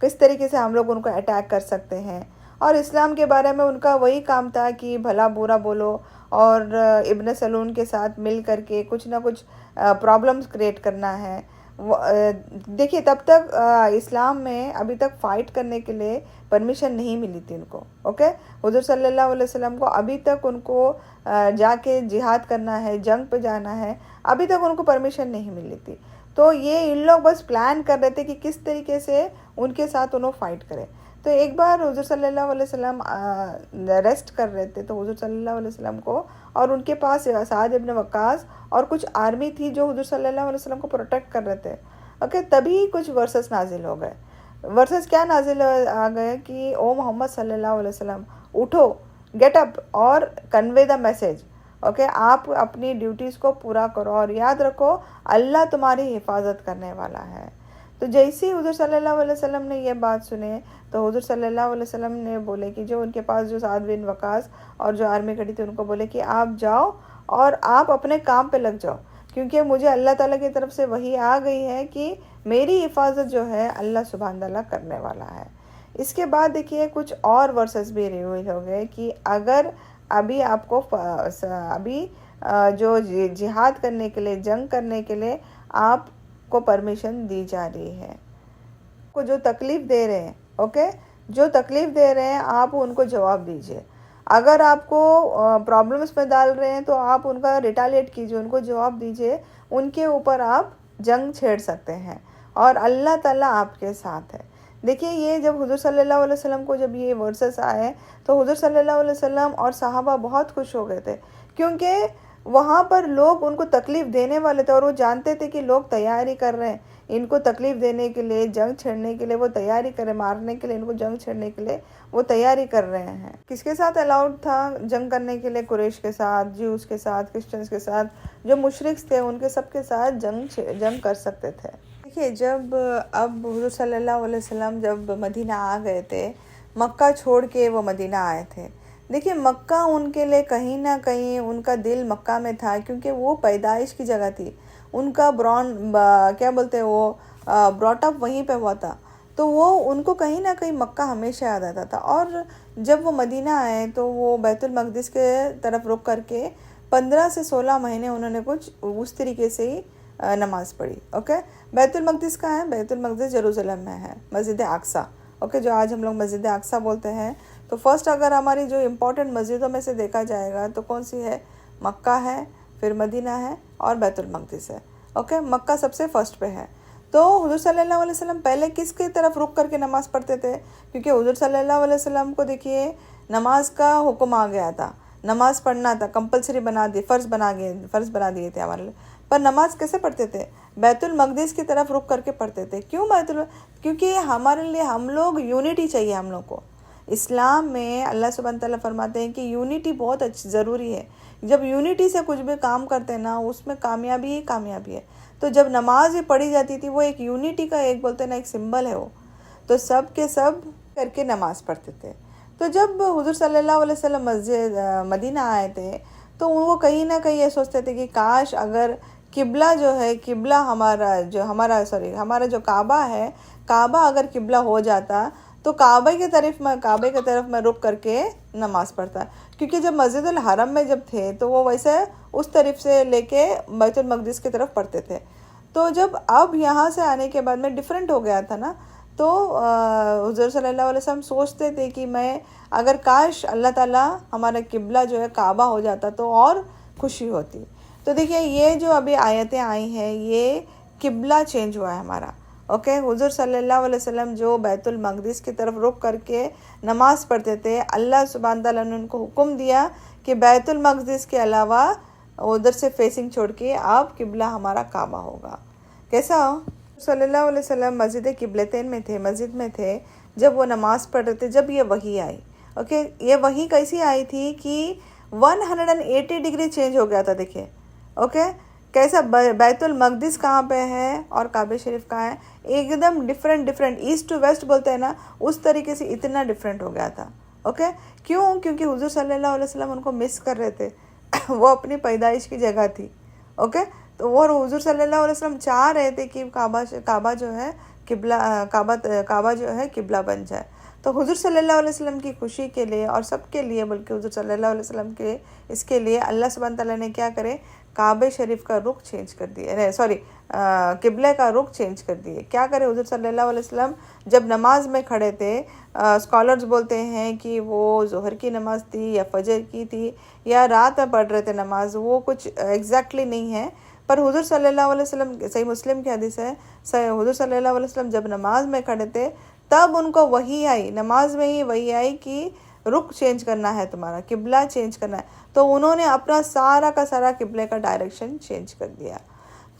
کس طریقے سے ہم لوگ ان کو اٹیک کر سکتے ہیں. اور اسلام کے بارے میں ان کا وہی کام تھا کہ بھلا برا بولو اور ابن سلون کے ساتھ مل کر کے کچھ نہ کچھ پرابلمس کریٹ کرنا ہے. دیکھیے تب تک اسلام میں ابھی تک فائٹ کرنے کے لیے پرمیشن نہیں ملی تھی ان کو. اوکے, حضور صلی اللہ علیہ وسلم کو ابھی تک ان کو جا کے جہاد کرنا ہے, جنگ پہ جانا ہے, ابھی تک ان کو پرمیشن نہیں ملی تھی. تو یہ ان لوگ بس پلان کر رہے تھے کہ کس طریقے سے ان کے ساتھ انہوں فائٹ کرے. تو ایک بار حضور صلی اللہ علیہ وسلم ریسٹ کر رہے تھے, تو حضور صلی اللہ علیہ وسلم کو اور ان کے پاس سعد ابن وقاص اور کچھ آرمی تھی جو حضور صلی اللہ علیہ وسلم کو پروٹیکٹ کر رہے تھے. اوکے, تبھی کچھ ورسز نازل ہو گئے. ورسز کیا نازل آ گئے کہ او محمد صلی اللہ علیہ وسلم اٹھو, گیٹ اپ اور کنوے دا میسیج. اوکے, آپ اپنی ڈیوٹیز کو پورا کرو اور یاد رکھو اللہ تمہاری حفاظت کرنے والا ہے. تو جیسے حضور صلی اللہ علیہ وسلم نے یہ بات سنے تو حضور صلی اللہ علیہ وسلم نے بولے کہ جو ان کے پاس جو سعد بن وقاص اور جو آرمی کھڑی تھی ان کو بولے کہ آپ جاؤ اور آپ اپنے کام پہ لگ جاؤ, کیونکہ مجھے اللہ تعالیٰ کی طرف سے وحی آ گئی ہے کہ میری حفاظت جو ہے اللہ سبحانہ تعالیٰ کرنے والا ہے. اس کے بعد دیکھیے کچھ اور ورسز بھی ریویل ہو گئے کہ اگر ابھی آپ کو ابھی جو جہاد کرنے کے لیے, جنگ کرنے کے لیے آپ کو پرمیشن دی جا رہی ہے, کو جو تکلیف دے رہے ہیں, اوکے, جو تکلیف دے رہے ہیں آپ ان کو جواب دیجئے. اگر آپ کو پرابلمس میں ڈال رہے ہیں تو آپ ان کا ریٹالیٹ کیجئے, ان کو جواب دیجئے, ان کے اوپر آپ جنگ چھیڑ سکتے ہیں اور اللہ تعالیٰ آپ کے ساتھ ہے. دیکھیے یہ جب حضور صلی اللہ علیہ وسلم کو جب یہ ورسز آئے تو حضور صلی اللہ علیہ وسلم اور صحابہ بہت خوش ہو گئے تھے, کیونکہ وہاں پر لوگ ان کو تکلیف دینے والے تھے اور وہ جانتے تھے کہ لوگ تیاری کر رہے ہیں ان کو تکلیف دینے کے لیے, جنگ چھیڑنے کے لیے وہ تیاری کرے, مارنے کے لیے ان کو جنگ چھیڑنے کے لیے وہ تیاری کر رہے ہیں. کس کے ساتھ الاؤڈ تھا جنگ کرنے کے لیے؟ قریش کے ساتھ, جیوز کے ساتھ, کرسچنس کے ساتھ, جو مشرک تھے ان کے سب کے ساتھ جنگ کر سکتے تھے. دیکھیے جب اب حضور صلی اللہ علیہ وسلم جب مدینہ آ گئے تھے, مکہ چھوڑ کے وہ مدینہ آئے تھے. دیکھیے مکہ ان کے لیے کہیں نہ کہیں ان کا دل مکہ میں تھا, کیونکہ وہ پیدائش کی جگہ تھی, ان کا کیا بولتے ہیں وہ براٹ اپ وہیں پہ ہوا تھا. تو وہ ان کو کہیں نہ کہیں مکہ ہمیشہ یاد آتا تھا. اور جب وہ مدینہ آئے تو وہ بیت المقدس کے طرف رخ کر کے 15 سے 16 مہینے انہوں نے کچھ اس طریقے سے ہی نماز پڑھی. اوکے, بیت المقدس کہاں ہے؟ بیت المقدس یروشلم میں ہے, مسجد اقصی. اوکے, جو آج ہم لوگ مسجد اقصی بولتے ہیں. تو فرسٹ اگر ہماری جو امپورٹنٹ مسجدوں میں سے دیکھا جائے گا تو کون سی ہے؟ مکہ ہے, پھر مدینہ ہے اور بیت المقدس ہے. اوکے, مکہ سب سے فرسٹ پہ ہے. تو حضور صلی اللہ علیہ وسلم پہلے کس کی طرف رک کر کے نماز پڑھتے تھے؟ کیونکہ حضور صلی اللہ علیہ وسلم کو دیکھیے نماز کا حکم آ گیا تھا, نماز پڑھنا تھا, کمپلسری بنا دی, فرض بنا دیے تھے ہمارے لیے. پر نماز کیسے پڑھتے تھے؟ بیت المقدس کی طرف رک کر کے پڑھتے تھے. کیوں کیونکہ ہمارے لیے ہم لوگ یونٹی چاہیے ہم لوگ کو. اسلام میں اللہ سبحانہ تعالیٰ فرماتے ہیں کہ یونٹی بہت ضروری ہے. جب یونٹی سے کچھ بھی کام کرتے ہیں نا اس میں کامیابی ہی کامیابی ہے. تو جب نماز بھی پڑھی جاتی تھی وہ ایک یونٹی کا ایک بولتے ہیں نا ایک سمبل ہے وہ, تو سب کے سب کر کے نماز پڑھتے تھے. تو جب حضور صلی اللہ علیہ وسلم مدینہ آئے تھے تو وہ کہیں نہ کہیں یہ سوچتے تھے کہ کاش اگر قبلہ جو ہے, قبلہ ہمارا جو کعبہ ہے, کعبہ اگر قبلہ ہو جاتا تو کعبہ کی طرف میں رک کر کے نماز پڑھتا. کیونکہ جب مسجد الحرم میں جب تھے تو وہ ویسے اس طرف سے لے کے بیت المقدس کی طرف پڑھتے تھے. تو جب اب یہاں سے آنے کے بعد میں ڈیفرنٹ ہو گیا تھا نا, تو حضور صلی اللہ علیہ وسلم سوچتے تھے کہ میں اگر کاش اللہ تعالیٰ ہمارا قبلہ جو ہے کعبہ ہو جاتا تو اور خوشی ہوتی. تو دیکھیے یہ جو ابھی آیتیں آئی ہیں یہ قبلہ چینج ہوا ہے ہمارا. اوکے, حضور صلی اللہ علیہ وسلم جو بیت المقدس کی طرف رک کر کے نماز پڑھتے تھے, اللہ سبحانہ تعالیٰ نے ان کو حکم دیا کہ بیت المقدس کے علاوہ ادھر سے فیسنگ چھوڑ کے آپ قبلہ ہمارا کعبہ ہوگا. کیسا ہو؟ صلی اللہ علیہ وسلم مسجد قبلتین میں تھے, مسجد میں تھے جب وہ نماز پڑھ رہے تھے, جب یہ وحی آئی. اوکے, یہ وحی کیسی آئی تھی کہ 180 ڈگری چینج ہو گیا تھا. دیکھیں اوکے کیسا, بیت المقدس کہاں پہ ہے اور کعبہ شریف کہاں ہے, ایک دم ڈفرینٹ, ایسٹ ٹو ویسٹ بولتے ہیں نا, اس طریقے سے اتنا ڈفرینٹ ہو گیا تھا. اوکے, کیوں؟ کیونکہ حضور صلی اللہ علیہ وسلم ان کو مس کر رہے تھے. وہ اپنی پیدائش کی جگہ تھی. اوکے, تو وہ حضور صلی اللہ علیہ وسلم چاہ رہے تھے کہ کعبہ جو ہے قبلہ کعبہ جو ہے قبلہ بن جائے. تو حضور صلی اللہ علیہ وسلم کی خوشی کے لیے اور سب کے لیے بلکہ حضور صلی اللہ علیہ وسلم کے اس کے لیے اللہ سبحانہ تعالیٰ نے کیا کرے, کعبہ شریف کا رخ چینج کر دیا, قبلے کا رخ چینج کر دیے. کیا کرے حضور صلی اللہ علیہ وسلم جب نماز میں کھڑے تھے, اسکالرز بولتے ہیں کہ وہ ظہر کی نماز تھی یا فجر کی تھی یا رات میں پڑھ رہے تھے نماز, وہ کچھ ایگزیکٹلی نہیں ہے, پر حضور صلی اللہ علیہ وسلم, صحیح مسلم کی حدیث ہے, حضور صلی اللہ علیہ وسلم جب نماز میں کھڑے تھے تب ان کو وحی آئی, نماز میں ہی وحی آئی کہ رخ چینج کرنا ہے تمہارا, قبلہ چینج کرنا ہے. تو انہوں نے اپنا سارا کا سارا قبلے کا ڈائریکشن چینج کر دیا.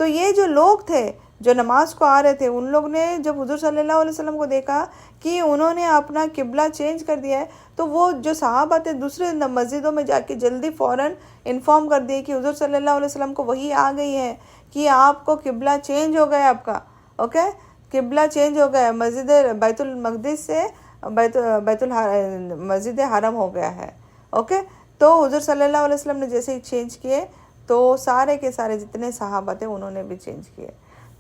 تو یہ جو لوگ تھے جو نماز کو آ رہے تھے, ان لوگ نے جب حضور صلی اللہ علیہ وسلم کو دیکھا کہ انہوں نے اپنا قبلہ چینج کر دیا ہے, تو وہ جو صحابہ تھے دوسرے مسجدوں میں جا کے جلدی فوراً انفارم کر دیے کہ حضور صلی اللہ علیہ وسلم کو وحی آ گئی ہے کہ آپ کو قبلہ چینج ہو گیا, آپ کا اوکے قبلہ چینج ہو گیا, مسجد بیت المقدس سے مسجد حرم ہو گیا ہے. اوکے, تو حضور صلی اللہ علیہ وسلم نے جیسے ہی چینج کیے تو سارے کے سارے جتنے صحابہ تھے انہوں نے بھی چینج کیے.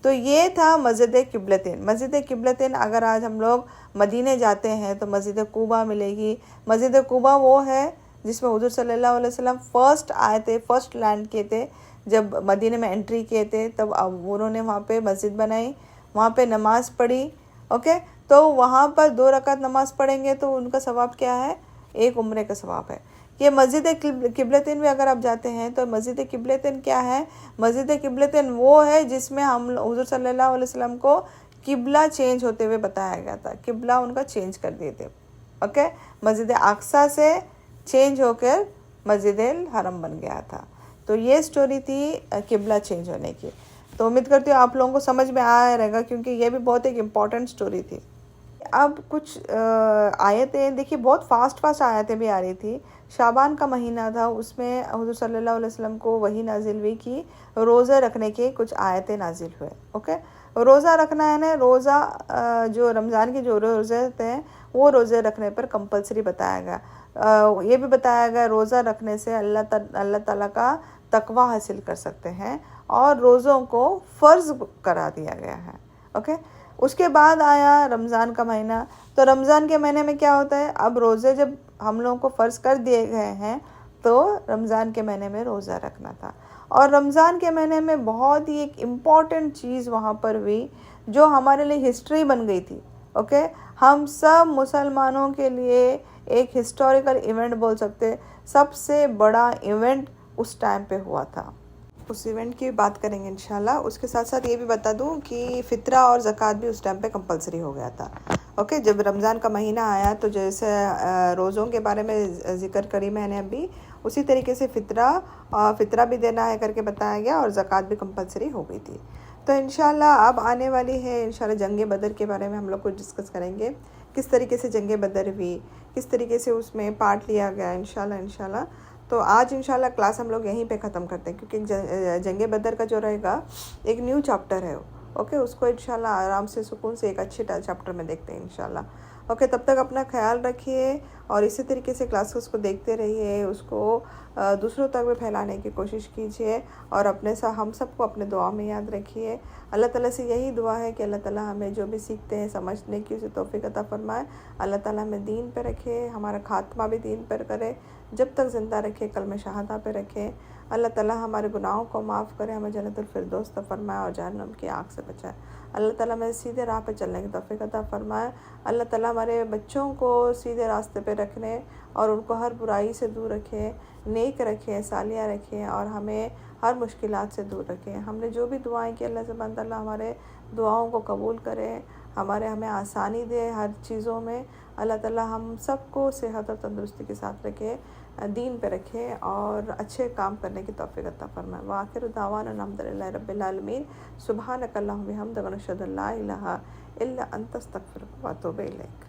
تو یہ تھا مسجد قبلتین. مسجد قبلتین اگر آج ہم لوگ مدینے جاتے ہیں تو مسجد قباء ملے گی. مسجد قباء وہ ہے جس میں حضور صلی اللہ علیہ وسلم فرسٹ آئے تھے, فرسٹ لینڈ کیے تھے, جب مدینے میں انٹری کیے تھے تب انہوں نے وہاں پہ مسجد بنائی, وہاں پہ نماز پڑھی. اوکے, تو وہاں پر 2 رکعت نماز پڑھیں گے تو ان کا ثواب کیا ہے, 1 عمرے کا ثواب ہے. یہ مسجد قبلتین میں اگر آپ جاتے ہیں تو مسجد قبلتین کیا ہے, مسجد قبلتین وہ ہے جس میں ہم حضور صلی اللہ علیہ وسلم کو قبلہ چینج ہوتے ہوئے بتایا گیا تھا, قبلہ ان کا چینج کر دیے تھے. اوکے, مسجد اقصیٰ سے چینج ہو کر مسجد الحرم بن گیا تھا. تو یہ سٹوری تھی قبلہ چینج ہونے کی. تو امید کرتی ہوں آپ لوگوں کو سمجھ میں آیا رہے گا, کیونکہ یہ بھی بہت ایک امپورٹنٹ سٹوری تھی. اب کچھ آیتیں دیکھیے, بہت فاسٹ آیتیں بھی آ رہی تھی. شعبان کا مہینہ تھا, اس میں حضور صلی اللہ علیہ وسلم کو وحی نازل ہوئی کہ روزہ رکھنے کے کچھ آیتیں نازل ہوئے. اوکے, روزہ رکھنا ہے نا, روزہ جو رمضان کے جو روزے تھے وہ روزے رکھنے پر کمپلسری بتایا گیا. یہ بھی بتایا گیا روزہ رکھنے سے اللہ تعالیٰ کا تقوی حاصل کر سکتے ہیں, اور روزوں کو فرض کرا دیا گیا ہے. اوکے, اس کے بعد آیا رمضان کا مہینہ. تو رمضان کے مہینے میں کیا ہوتا ہے, اب روزے جب ہم لوگوں کو فرض کر دیے گئے ہیں تو رمضان کے مہینے میں روزہ رکھنا تھا. اور رمضان کے مہینے میں بہت ہی ایک امپورٹنٹ چیز وہاں پر ہوئی جو ہمارے لیے ہسٹری بن گئی تھی. اوکے, ہم سب مسلمانوں کے لیے ایک ہسٹوریکل ایونٹ بول سکتے, سب سے بڑا ایونٹ اس ٹائم پہ ہوا تھا. اس ایونٹ کی بات کریں گے انشاءاللہ. اس کے ساتھ ساتھ یہ بھی بتا دوں کہ فطرہ اور زکوٰۃ بھی اس ٹائم پہ کمپلسری ہو گیا تھا. اوکے, جب رمضان کا مہینہ آیا تو جیسے روزوں کے بارے میں ذکر کری میں نے ابھی, اسی طریقے سے فطرہ بھی دینا ہے کر کے بتایا گیا, اور زکوٰۃ بھی کمپلسری ہو گئی تھی. تو انشاءاللہ اب آنے والی ہے انشاءاللہ جنگ بدر کے بارے میں ہم لوگ کچھ ڈسکس کریں گے, کس طریقے سے جنگ بدر ہوئی, کس طریقے سے اس میں پارٹ لیا گیا انشاءاللہ. تو آج انشاءاللہ کلاس ہم لوگ یہیں پہ ختم کرتے ہیں, کیونکہ جنگ بدر کا جو رہے گا ایک نیو چیپٹر ہے. اوکے, اس کو انشاءاللہ آرام سے سکون سے ایک اچھے چیپٹر میں دیکھتے ہیں انشاءاللہ. اوکے, تب تک اپنا خیال رکھیے اور اسی طریقے سے کلاسز کو دیکھتے رہیے, اس کو دوسروں تک بھی پھیلانے کی کوشش کیجیے, اور ہم سب کو اپنے دعا میں یاد رکھیے. اللہ تعالیٰ سے یہی دعا ہے کہ اللہ تعالیٰ ہمیں جو بھی سیکھتے ہیں سمجھنے کی اسے توفیق عطا فرمائے. اللہ تعالیٰ ہمیں دین پہ رکھے, ہمارا خاتمہ بھی دین پر کرے, جب تک زندہ رکھے کلمہ شہادہ پہ رکھے. اللہ تعالیٰ ہمارے گناہوں کو معاف کرے, ہمیں جنت الفردوس عطا فرمائے اور جہنم کی آگ سے بچائے. اللہ تعالیٰ ہمیں سیدھے راہ پہ چلنے کی توفیق عطا فرمائے. اللہ تعالیٰ ہمارے بچوں کو سیدھے راستے پہ رکھنے اور ان کو ہر برائی سے دور رکھے, نیک رکھے, صالحہ رکھے, اور ہمیں ہر مشکلات سے دور رکھے. ہم نے جو بھی دعائیں کی اللہ سبحانہ تعالیٰ ہمارے دعاؤں کو قبول کرے, ہمیں آسانی دے ہر چیزوں میں. اللہ تعالیٰ ہم سب کو صحت اور تندرستی کے ساتھ رکھے, دین پہ رکھے, اور اچھے کام کرنے کی توفیق عطا فرمائے. وآخر دعوانا الحمدللہ رب العالمین. سبحانک اللہم و بحمدک نشہد ان لا الہ الا انت استغفرک و اتوب الیک.